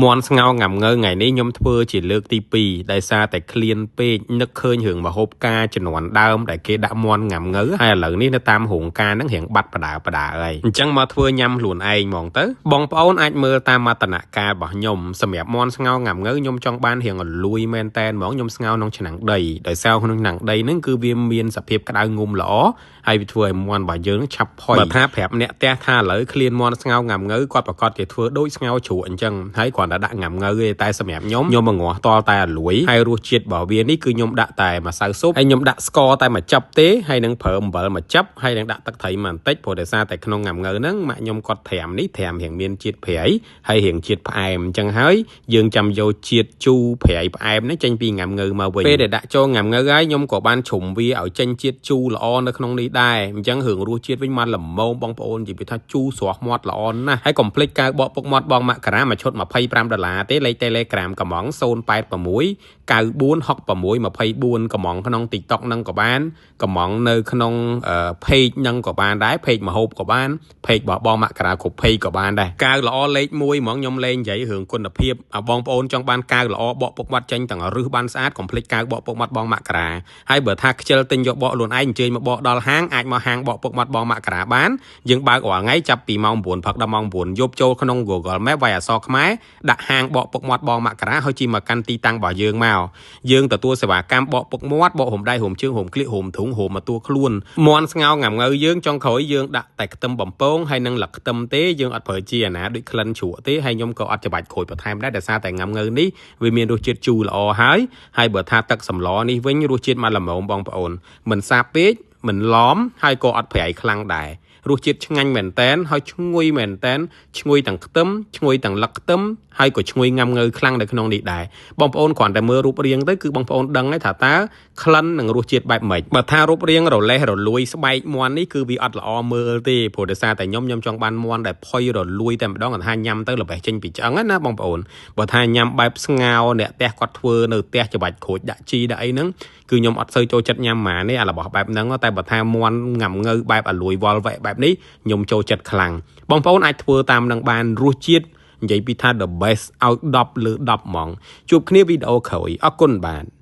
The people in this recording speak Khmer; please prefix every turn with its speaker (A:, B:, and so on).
A: មន់ស្ងោងាំងើថ្ងៃនេះខ្ញុំធ្វើជាលើកទី2ដោយសារតែឃ្លានពេកនឹកឃើញរឿងម្ហូបការជំនាន់ដើមដែលគេដាក់មន់ងាំងើហើយឥឡូវនេះនៅតាមរោងការហ្នឹងរៀងបាត់បដាហើយអញ្ចឹងមកធ្វើញ៉ាំខ្លួនឯងហ្មងទៅបងប្អូនអាចមើលតាមមតនការរបស់ខ្ញុំសម្រាប់មន់ស្ងោងាំងើខ្ញុំចង់បានរៀងរលួយមែនតែនហ្មងខ្ញុំស្ងោក្នុងឆ្នាំងដីដោយសារក្នុងឆ្នាំងដីហ្នឹងគឺវាមានសភាពក្តៅងុំល្អហើយវាធ្វើឲ្យមន់របស់យើងឆាប់ផុយបើថាប្រាប់អ្នកផ្ទះថាឥឡូវឃ្លានមន់ស្ងោងាំងើគាត់ប្រកាសជាធ្វើដូចស្ងោជ្រក់អញ្ចឹងហើយគ្រាន់តែដាក់ងាំងើទេតែសម្រាប់ខ្ញុំមកងាស់តល់តែអលួយហើយរសជាតិរបស់វានេះគឺខ្ញុំដាក់តែម្សៅស៊ុបហើយខ្ញុំដាក់ស្ករតែមួយចិបទេហើយនឹងប្រើអំបិលមួយចិបហើយនឹងដាក់ទឹកត្រីមួយបន្តិចព្រោះដោយសារតែក្នុងងាំងើហ្នឹងម៉ាក់ខ្ញុំគាត់ត្រាំនេះត្រាំរៀងមានជាតិប្រៃហើយរៀងជាតិផ្អែមអញ្ចឹងហើយយើងចាំយកជាតិជូរប្រៃផ្អែមនេះចេញពីងាំងើមកវិញពេលដែលដាក់ចូលងាំងើហើយខ្ញុំក៏បានជ្រុំវាឲ្យចេញជាតិជូរល្អនៅក្នុងនេះដែរអញ្ចឹងរឿងរសជាតិវិញមកល្មមបងប្អូននិយាយថាជូរស្រស់មាត់ល្អណាស់ហើយកុំភ្លេចកាវបកពុកមាត់បងមករាមួយឈុត$25ទេលេខ Telegram កំង086 946624កំងក្នុង TikTok នឹងក៏បានកំងនៅក្នុង page នឹងក៏បានដែរ page មហូបក៏បាន page របស់បងមករាគ្រប់ page ក៏បានដែរកាវល្អលេខ1ហ្មងខ្ញុំលេងនិយាយរឿងគុណភាពបងប្អូនចង់បានកាវល្អបកពុកមាត់ចេញទាំងរឹសបានស្អាតកុំភ្លេចកាវបកពុកមាត់បងមករាហើយបើថាខ្ជិលទិញយកបកខ្លួនឯងអញ្ជើញមកបកដល់ហាងអាចមកហាងបកពុកមាត់បងមករាបានយើងបើករាល់ថ្ងៃចាប់ពីម៉ោង 9 ព្រឹកដល់ម៉ោង 9 យប់ចូលក្នុង Google Map វាយអក្សរខ្មែរដាក់ហាងបកពុកមាត់បងមករាហើយជិះមកកាន់ទីតាំងរបស់យើងមកយើងទទួលសេវាកម្មបកពុកមាត់បកហុំដៃហុំជើងហុំក្លៀកហុំធុងហុំមកទួលខ្លួនមន់ស្ងោងាំងើយើងចុងក្រោយយើងដាក់តែខ្ទឹមបំពងហើយនឹងលឹកខ្ទឹមទេយើងអត់ប្រើជាអាណាដូចក្លិនជ្រក់ទេហើយខ្ញុំក៏អត់ច្បាច់ក្រូចបន្ថែមដែរដោយសារតែងាំងើនេះវាមានរសជាតិជូរល្អហើយបើថាទឹកសម្លនេះវិញរសជាតិមកល្មមបងប្អូនមិនសាបពេកមិនឡំហើយក៏អត់ប្រៃខ្លាំងដែររសជាតិឆ្ងាញ់មែនតែនហើយឈ្ងុយមែនតែនឈ្ងុយទាំងខ្ទឹមឈ្ងុយទាំងលឹកខ្ទឹមហើយក៏ឈ្ងុយងាំងើខ្លាំងនៅក្នុងនេះដែរបងប្អូនគ្រាន់តែមើលរូបរាងទៅគឺបងប្អូនដឹងហើយថាតើក្លិននិងរសជាតិបែបម៉េចបើថារូបរាងរលេះរលួយស្បែកមាន់នេះគឺវាអត់ល្អមើលទេព្រោះដោយសារតែខ្ញុំចង់បានមាន់ដែលផុយរលួយតែម្ដងគាត់ថាញ៉ាំទៅល្បេះចេញពីឆ្អឹងណាបងប្អូនបើថាញ៉ាំបែបស្ងោអ្នកផ្ទះគាត់ធ្វើនៅផ្ទះច្បាច់ក្រូចដាក់ជីដាក់អីហ្នឹងគឺខ្ញុំអត់សូវចូលចិត្តញ៉ាំហ្មងនេះអារបស់បែបហ្នឹងតែបើថាមាន់ងាំងើបែបអលួយវល់វែកបែបនេះខ្ញុំចូលចិត្តខ្លាំងបងប្អូនអាចធ្វើតាមនឹងបានរសជាតិនិយាយពីថា the best ឲ្យ10 លើ 10 ហ្មងជួបគ្នាវីដេអូក្រោយអរគុណបាទ